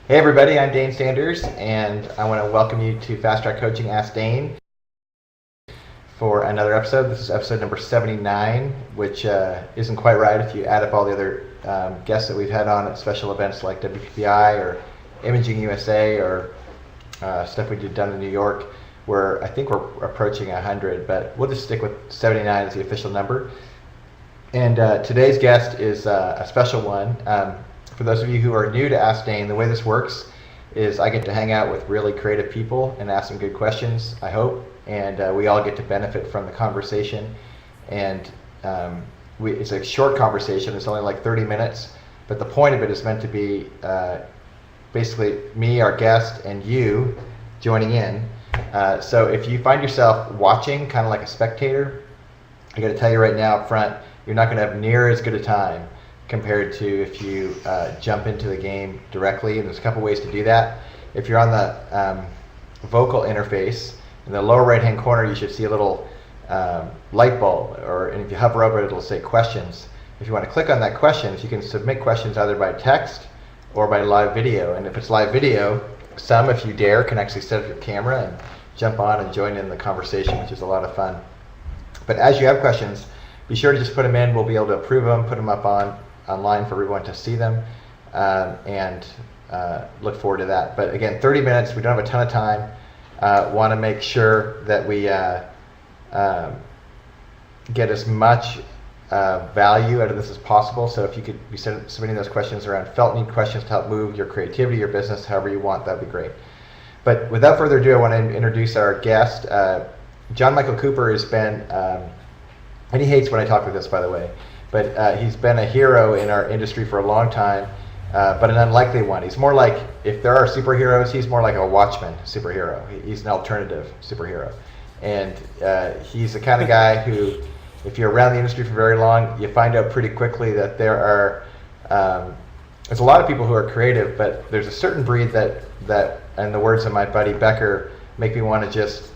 Hey everybody, I'm Dane Sanders, and I want to welcome you to Fast Track Coaching Ask Dane for another episode. This is episode number 79, which isn't quite right if you add up all the other guests that we've had on at special events like WPPI or Imaging USA or stuff we did done in New York, where I think we're approaching 100, but we'll just stick with 79 as the official number. And today's guest is a special one. For those of you who are new to Ask Dane, the way this works is I get to hang out with really creative people and ask some good questions, I hope, and we all get to benefit from the conversation. And it's a short conversation, it's only like 30 minutes, but the point of it is meant to be basically me, our guest, and you joining in. So if you find yourself watching, kind of like a spectator, I got to tell you right now up front, you're not going to have near as good a time compared to if you jump into the game directly. And there's a couple ways to do that. If you're on the vocal interface, in the lower right hand corner you should see a little light bulb, and if you hover over it, it'll say questions. If you want to click on that questions, you can submit questions either by text or by live video. And if it's live video, some, if you dare, can actually set up your camera and jump on and join in the conversation, which is a lot of fun. But as you have questions, be sure to just put them in. We'll be able to approve them, put them up online for everyone to see them, and look forward to that. But again, 30 minutes, we don't have a ton of time. Want to make sure that we get as much value out of this as possible. So if you could be submitting those questions around felt need questions to help move your creativity, your business, however you want, that'd be great. But without further ado, I want to introduce our guest. John Michael Cooper has been, and he hates when I talk like this, by the way, but he's been a hero in our industry for a long time, but an unlikely one. He's more like, if there are superheroes, he's more like a Watchmen superhero. He's an alternative superhero. And he's the kind of guy who, if you're around the industry for very long, you find out pretty quickly that there's a lot of people who are creative, but there's a certain breed that, in the words of my buddy Becker, make me want to just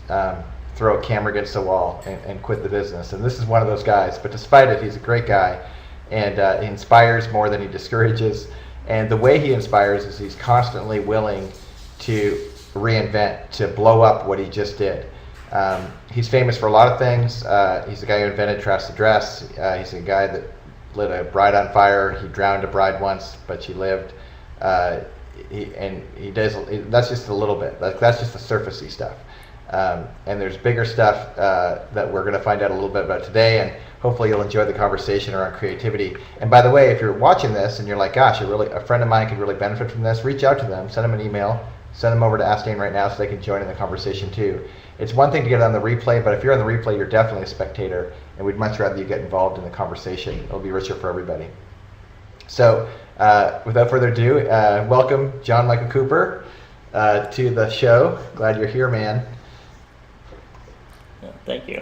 throw a camera against the wall and quit the business. And this is one of those guys. But despite it, he's a great guy, and he inspires more than he discourages. And the way he inspires is he's constantly willing to reinvent, to blow up what he just did. He's famous for a lot of things. He's the guy who invented Trust the Dress. He's a guy that lit a bride on fire. He drowned a bride once, but she lived. That's just a little bit. That's just the surfacey stuff. And there's bigger stuff that we're going to find out a little bit about today, and hopefully you'll enjoy the conversation around creativity. And by the way, if you're watching this and you're like, gosh, a friend of mine could really benefit from this, reach out to them, send them an email, send them over to Ask Dane right now so they can join in the conversation too. It's one thing to get on the replay, but if you're on the replay, you're definitely a spectator, and we'd much rather you get involved in the conversation. It'll be richer for everybody. So without further ado, welcome John Michael Cooper to the show. Glad you're here, man. Thank you.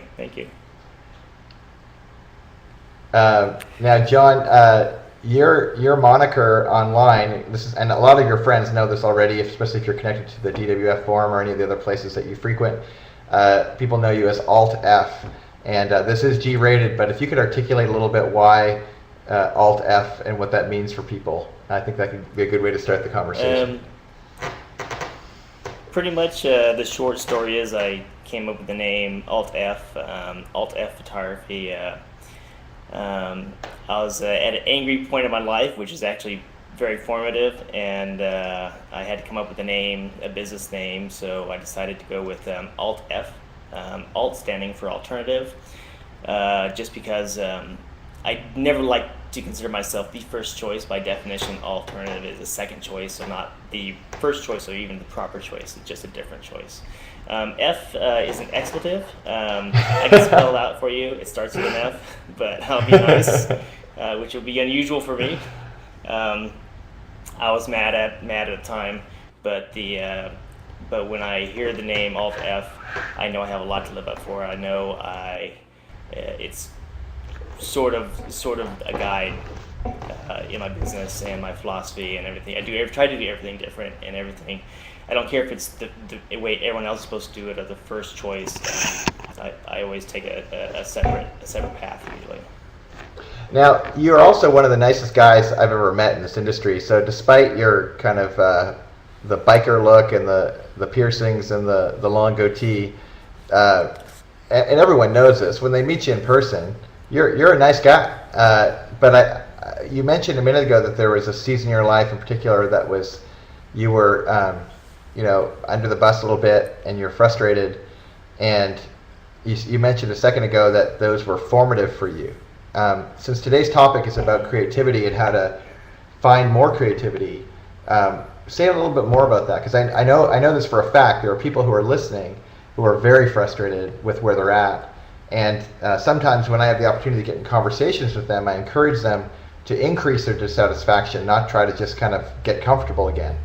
Now, John, your moniker online, and a lot of your friends know this already, especially if you're connected to the DWF forum or any of the other places that you frequent. People know you as Alt F, and this is G-rated. But if you could articulate a little bit why Alt F and what that means for people, I think that could be a good way to start the conversation. Pretty much, the short story is I came up with the name Alt F, Alt F Photography. I was at an angry point in my life, which is actually very formative, and I had to come up with a business name, so I decided to go with Alt F, Alt standing for alternative, just because I never like to consider myself the first choice. By definition, alternative is the second choice, so not the first choice or even the proper choice. It's just a different choice. F is an expletive. I can spell it out for you. It starts with an F, but I'll be nice, which will be unusual for me. I was mad at the time, but when I hear the name Alt F, I know I have a lot to live up for. I know it's sort of a guide in my business and my philosophy and everything. I try to do everything different and everything. I don't care if it's the way everyone else is supposed to do it or the first choice. I always take a separate path usually. Now, you're also one of the nicest guys I've ever met in this industry. So despite your kind of biker look and the piercings and the long goatee. And everyone knows this. When they meet you in person, you're a nice guy. But you mentioned a minute ago that there was a season in your life in particular that was you were under the bus a little bit and you're frustrated. And you mentioned a second ago that those were formative for you. Since today's topic is about creativity and how to find more creativity, say a little bit more about that, because I know this for a fact. There are people who are listening who are very frustrated with where they're at, and sometimes when I have the opportunity to get in conversations with them, I encourage them to increase their dissatisfaction, not try to just kind of get comfortable again.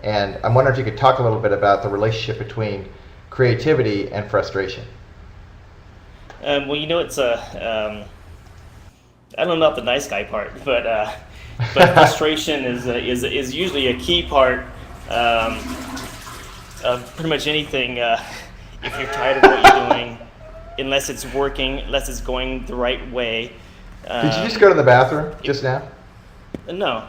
And I'm wondering if you could talk a little bit about the relationship between creativity and frustration. Well, it's I don't know about the nice guy part, but frustration is usually a key part of pretty much anything. If you're tired of what you're doing, unless it's working, unless it's going the right way. Did you just go to the bathroom just now? No.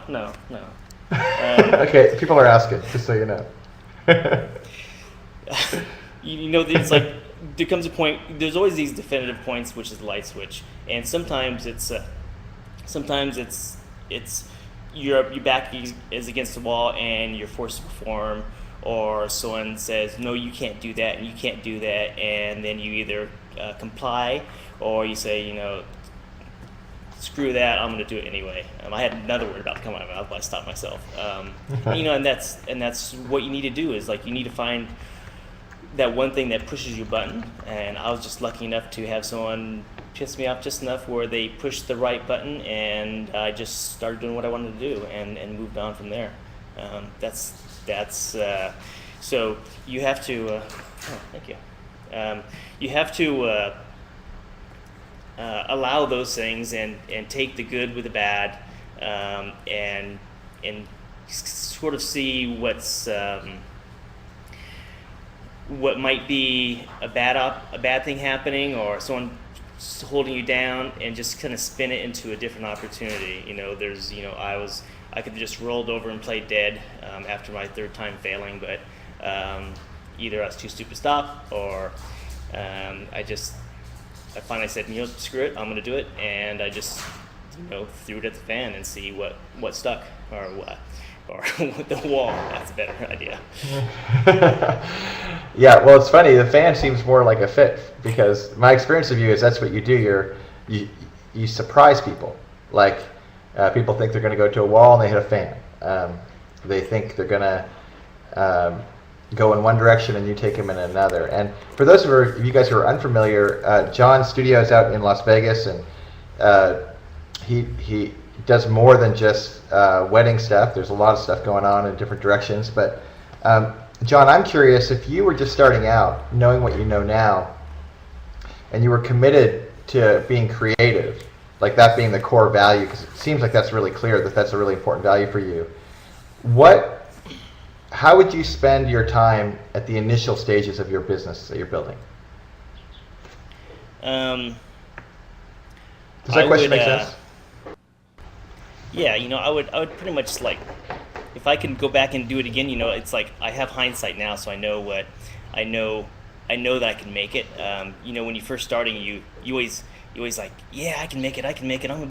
Okay, people are asking, just so you know. It's like there comes a point. There's always these definitive points, which is the light switch, and sometimes it's your back is against the wall and you're forced to perform, or someone says no, you can't do that and you can't do that, and then you either comply or you say screw that, I'm going to do it anyway. I had another word about to come out of my mouth, but I stopped myself. And that's what you need to do is you need to find that one thing that pushes your button. And I was just lucky enough to have someone piss me off just enough where they pushed the right button, and I just started doing what I wanted to do and moved on from there. So you have to. Thank you. You have to. Allow those things and take the good with the bad, and sort of see what might be a bad thing happening or someone holding you down, and just kind of spin it into a different opportunity. I could have just rolled over and played dead after my third time failing, but either I was too stupid to stop, or I finally said, screw it, I'm going to do it, and I just, threw it at the fan and see what stuck, or the wall. That's a better idea. Yeah, well, it's funny. The fan seems more like a fit, because my experience of you is that's what you do. You surprise people. People think they're going to go to a wall and they hit a fan. They think they're going to go in one direction and you take them in another. And for those of you guys who are unfamiliar, John's studio is out in Las Vegas, and he does more than just wedding stuff. There's a lot of stuff going on in different directions. But John, I'm curious, if you were just starting out, knowing what you know now, and you were committed to being creative, like that being the core value, because it seems like that's really clear that that's a really important value for you. How would you spend your time at the initial stages of your business that you're building? Does that question make sense? Yeah, I would pretty much if I can go back and do it again, it's like I have hindsight now, so I know that I can make it. When you're first starting, you always yeah, I can make it. I'm gonna